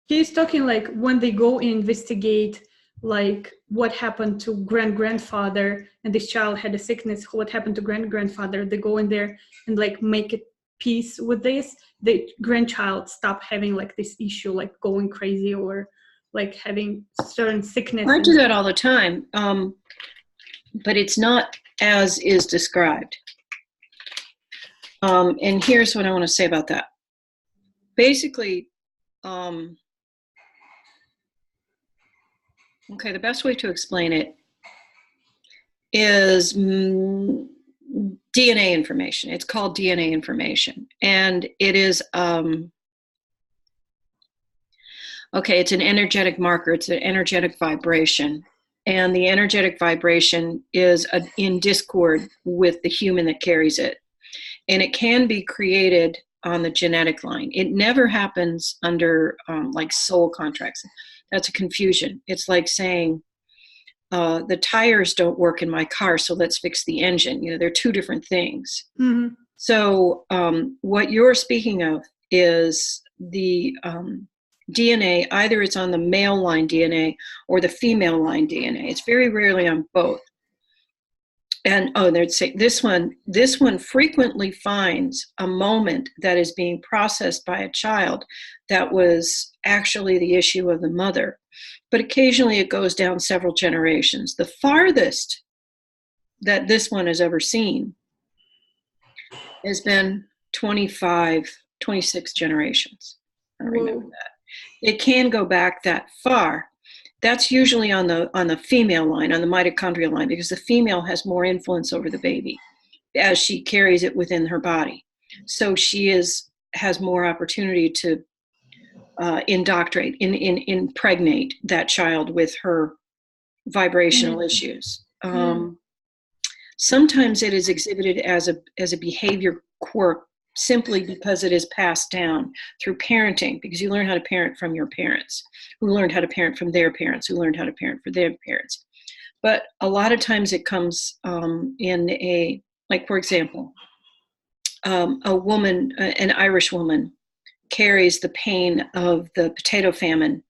He's talking like when they go and investigate like what happened to grandfather, and this child had a sickness, what happened to grandfather, they go in there and like make it peace with this, the grandchild stop having like this issue, like going crazy or like having certain sickness. I do that all the time, but it's not as is described. And here's what I want to say about that. Basically, okay, the best way to explain it is DNA information. It's called DNA information. And it is, okay, it's an energetic marker. It's an energetic vibration. And the energetic vibration is in discord with the human that carries it. And it can be created on the genetic line. It never happens under like soul contracts. That's a confusion. It's like saying, the tires don't work in my car, so let's fix the engine. You know, they're two different things. Mm-hmm. So what you're speaking of is the DNA, either it's on the male line DNA or the female line DNA. It's very rarely on both. And they'd say this one frequently finds a moment that is being processed by a child that was actually the issue of the mother. But occasionally it goes down several generations. The farthest that this one has ever seen has been 26 generations. I remember that. It can go back that far. That's usually on the female line, on the mitochondrial line, because the female has more influence over the baby as she carries it within her body. So she has more opportunity to indoctrinate, impregnate that child with her vibrational issues. Sometimes it is exhibited as a behavior quirk simply because it is passed down through parenting, because you learn how to parent from your parents, who learned how to parent from their parents, who learned how to parent for their parents. But a lot of times it comes in like, for example, a woman, an Irish woman, carries the pain of the potato famine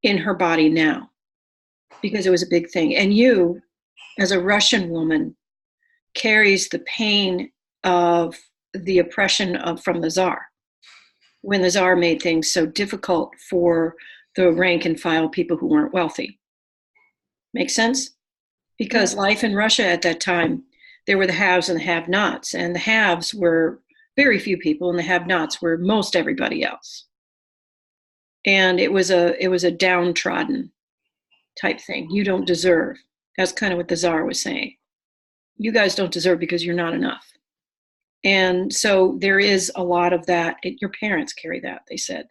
in her body now because it was a big thing. And you, as a Russian woman, carries the pain of the oppression from the Tsar, when the Tsar made things so difficult for the rank and file people who weren't wealthy. Make sense? Because life in Russia at that time, there were the haves and the have-nots, and the haves were very few people, and the have-nots were most everybody else. And it was a downtrodden type thing. You don't deserve. That's kind of what the Tsar was saying. You guys don't deserve because you're not enough. And so there is a lot of that. Your parents carry that, they said.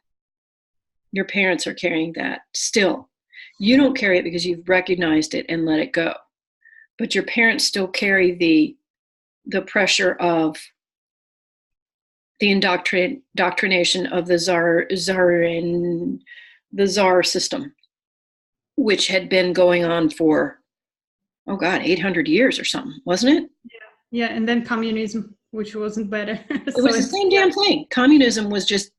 Your parents are carrying that still. You don't carry it because you've recognized it and let it go. But your parents still carry the pressure of the indoctrination of the Tsar system, which had been going on for, 800 years or something, wasn't it? Yeah, and then communism, which wasn't better. It was the same damn thing. Communism was just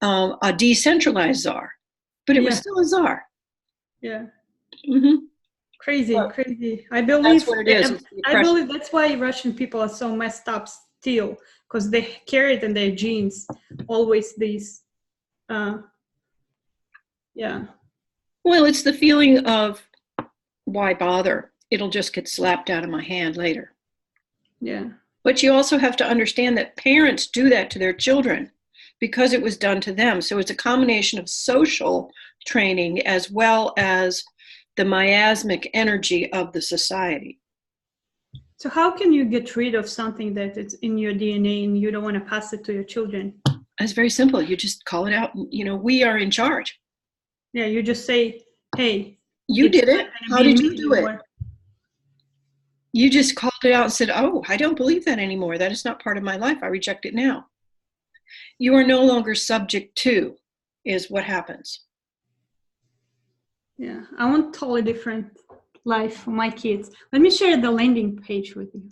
a decentralized czar, but it was still a czar. Yeah. Mm-hmm. Crazy. I believe that's what it is. I believe that's why Russian people are so messed up still, because they carry it in their genes, always these. Well, it's the feeling of why bother? It'll just get slapped out of my hand later. Yeah. But you also have to understand that parents do that to their children because it was done to them. So it's a combination of social training as well as the miasmic energy of the society. So how can you get rid of something that is in your DNA and you don't want to pass it to your children? It's very simple. You just call it out. We are in charge. Yeah, you just say, hey. You did it. How did you do it? You just called it out and said, I don't believe that anymore. That is not part of my life. I reject it now. You are no longer subject to, is what happens. Yeah, I want totally different life for my kids. Let me share the landing page with you.